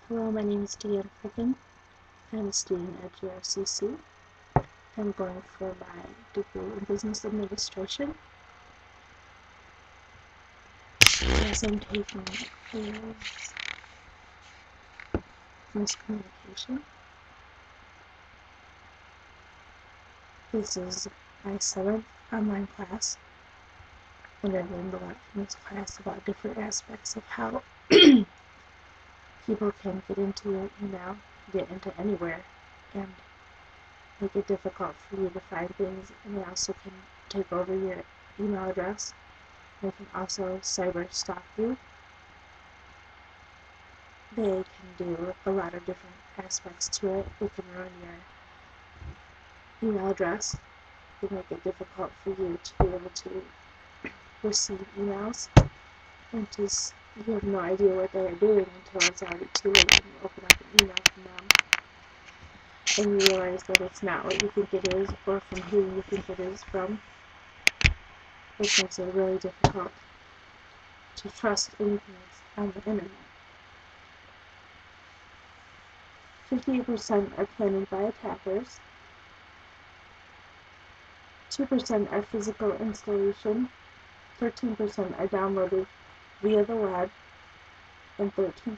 Hello, my name is Deanne Fricken. I'm a student at GRCC. I'm going for my degree in business administration. The class I'm taking is business communication. This is my 7th online class, and I learned a lot from this class about different aspects of how people can get into your email, get into anywhere, and make it difficult for you to find things, and they also can take over your email address. They can also cyber stalk you. They can do a lot of different aspects to it. They can ruin your email address. They make it difficult for you to be able to receive emails, and just you have no idea what they are doing until it's already too late and you open up an email from them and you realize that it's not what you think it is or from who you think it is from. It makes it really difficult to trust anything that's on the internet. 58% are planted by attackers, 2% are physical installation, 13% are downloaded via the web, and 13%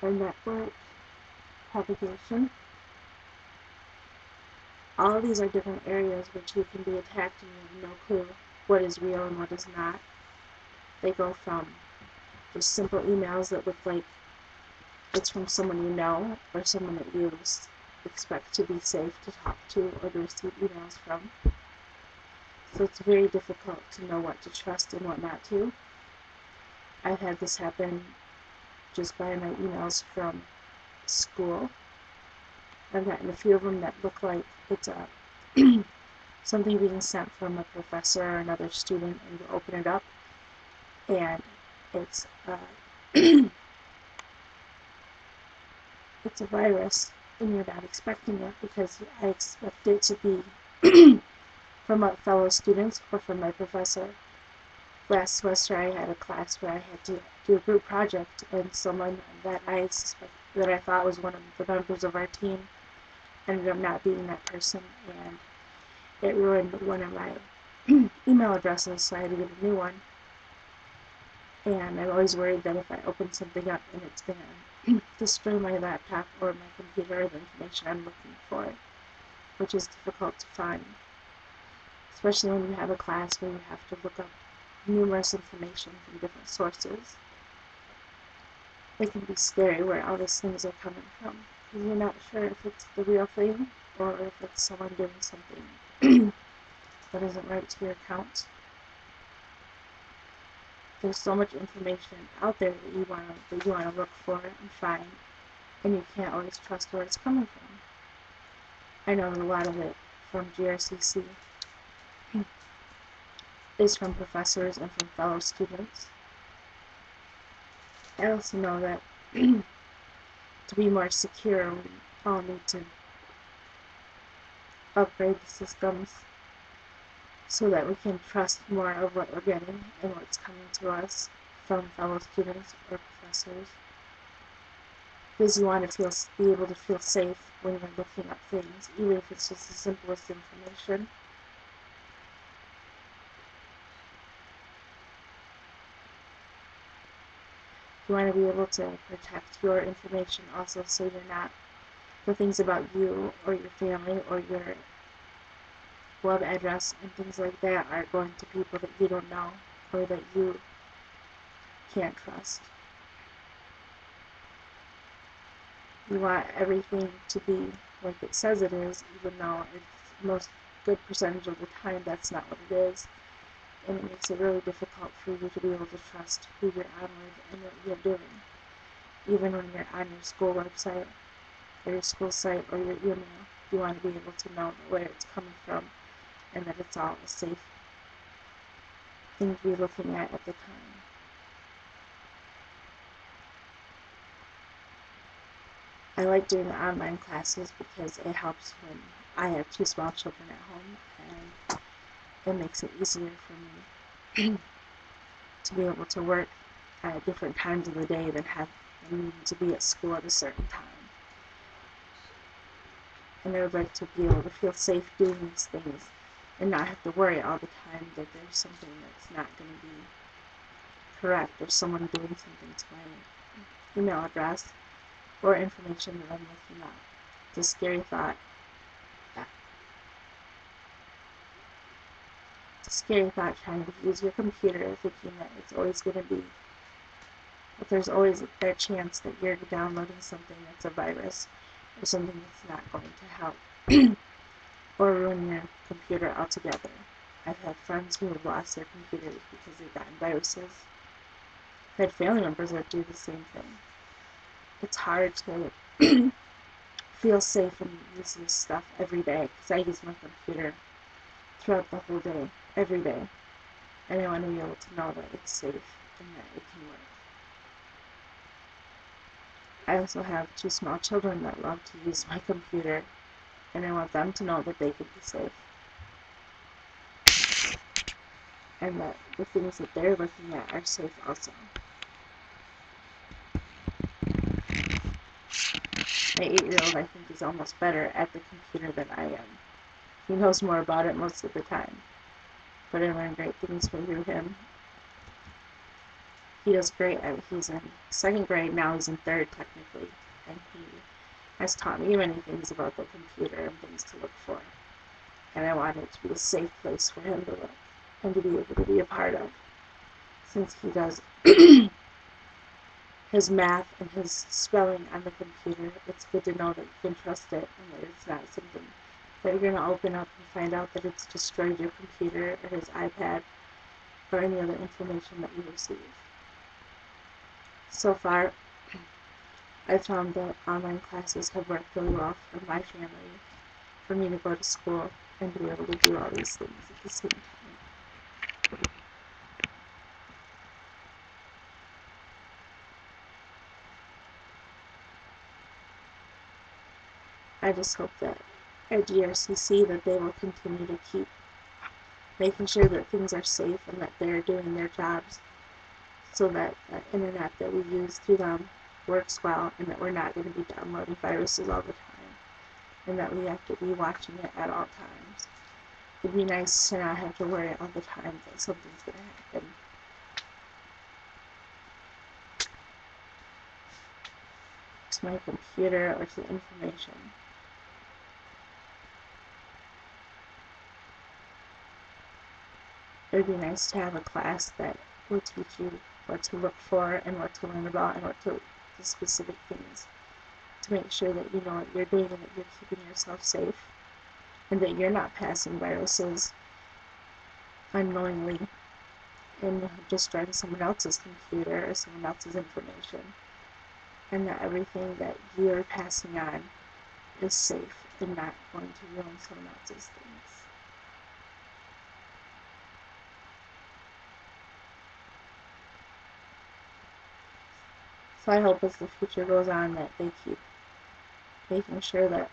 are network propagation. All of these are different areas which you can be attacked and you have no clue what is real and what is not. They go from just simple emails that look like it's from someone you know or someone that you expect to be safe to talk to or to receive emails from. So it's very difficult to know what to trust and what not to. I've had this happen just by my emails from school. I've gotten a few of them that look like it's something being sent from a professor or another student, and you open it up and it's it's a virus and you're not expecting it, because I expect it to be from my fellow students or from my professor. Last semester I had a class where I had to do a group project, and someone that I thought was one of the members of our team ended up not being that person, and it ruined one of my email addresses, so I had to get a new one. And I'm always worried that if I open something up and it's going to destroy my laptop or my computer or the information I'm looking for, which is difficult to find, especially when you have a class where you have to look up numerous information from different sources. It can be scary where all these things are coming from, because you're not sure if it's the real thing or if it's someone doing something that isn't right to your account. There's so much information out there that you want to look for and find, and you can't always trust where it's coming from. I know a lot of it from GRCC is from professors and from fellow students. I also know that to be more secure, we all need to upgrade the systems so that we can trust more of what we're getting and what's coming to us from fellow students or professors. Because you want to be able to feel safe when you're looking up things, even if it's just the simplest information. You want to be able to protect your information also, so you're not, the things about you or your family or your web address and things like that are going to people that you don't know or that you can't trust. You want everything to be like it says it is, even though it's most good percentage of the time that's not what it is, and it makes it really difficult for you to be able to trust who you're on with and what you're doing, even when you're on your school website or your school site or your email. You want to be able to know where it's coming from and that it's all a safe thing to be looking at the time. I like doing the online classes because it helps when I have 2 small children at home, and it makes it easier for me to be able to work at different times of the day than have and needing to be at school at a certain time. And I would like to be able to feel safe doing these things and not have to worry all the time that there's something that's not going to be correct or someone doing something to my email address or information that I'm looking up. It's a scary thought. It's a scary thought trying to use your computer thinking that it's always going to be, that there's always that chance that you're downloading something that's a virus or something that's not going to help or ruin your computer altogether. I've had friends who have lost their computers because they've gotten viruses. I've had family members that do the same thing. It's hard to feel safe and use this stuff every day because I use my computer throughout the whole day, every day. And I want to be able to know that it's safe and that it can work. I also have 2 small children that love to use my computer, and I want them to know that they can be safe. And that the things that they're looking at are safe also. My 8-year-old, I think, is almost better at the computer than I am. He knows more about it most of the time. But I learned great things through him. He does great. He's in 2nd grade, now he's in 3rd technically. And he has taught me many things about the computer and things to look for. And I want it to be a safe place for him to look and to be able to be a part of. Since he does his math and his spelling on the computer, it's good to know that you can trust it and that it's not something that you're going to open up and find out that it's destroyed your computer or his iPad or any other information that you receive. So far, I found that online classes have worked really well for my family, for me to go to school and be able to do all these things at the same time. I just hope that at GRCC that they will continue to keep making sure that things are safe and that they're doing their jobs so that the internet that we use through them works well and that we're not going to be downloading viruses all the time and that we have to be watching it at all times. It'd be nice to not have to worry all the time that something's going to happen. To my computer or to information. It would be nice to have a class that will teach you what to look for and what to learn about and the specific things to make sure that you know what you're doing and that you're keeping yourself safe and that you're not passing viruses unknowingly and destroying someone else's computer or someone else's information, and that everything that you're passing on is safe and not going to ruin someone else's things. So I hope as the future goes on that they keep making sure that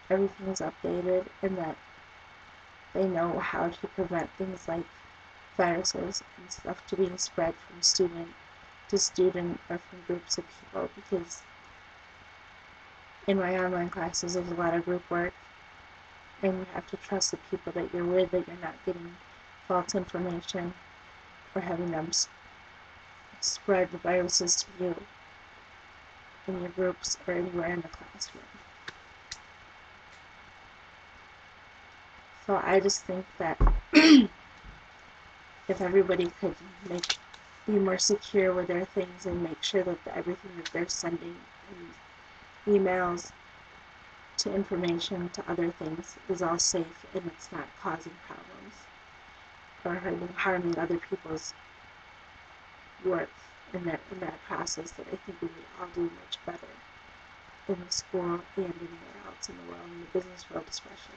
everything is updated and that they know how to prevent things like viruses and stuff to being spread from student to student or from groups of people, because in my online classes there's a lot of group work and you have to trust the people that you're with, that you're not getting false information or having them spread the viruses to you in your groups or anywhere in the classroom. So I just think that if everybody could be more secure with their things and make sure that everything that they're sending in emails to information to other things is all safe and it's not causing problems or harming other people's work in that process, that I think we would all do much better in the school and anywhere else in the world, in the business world especially.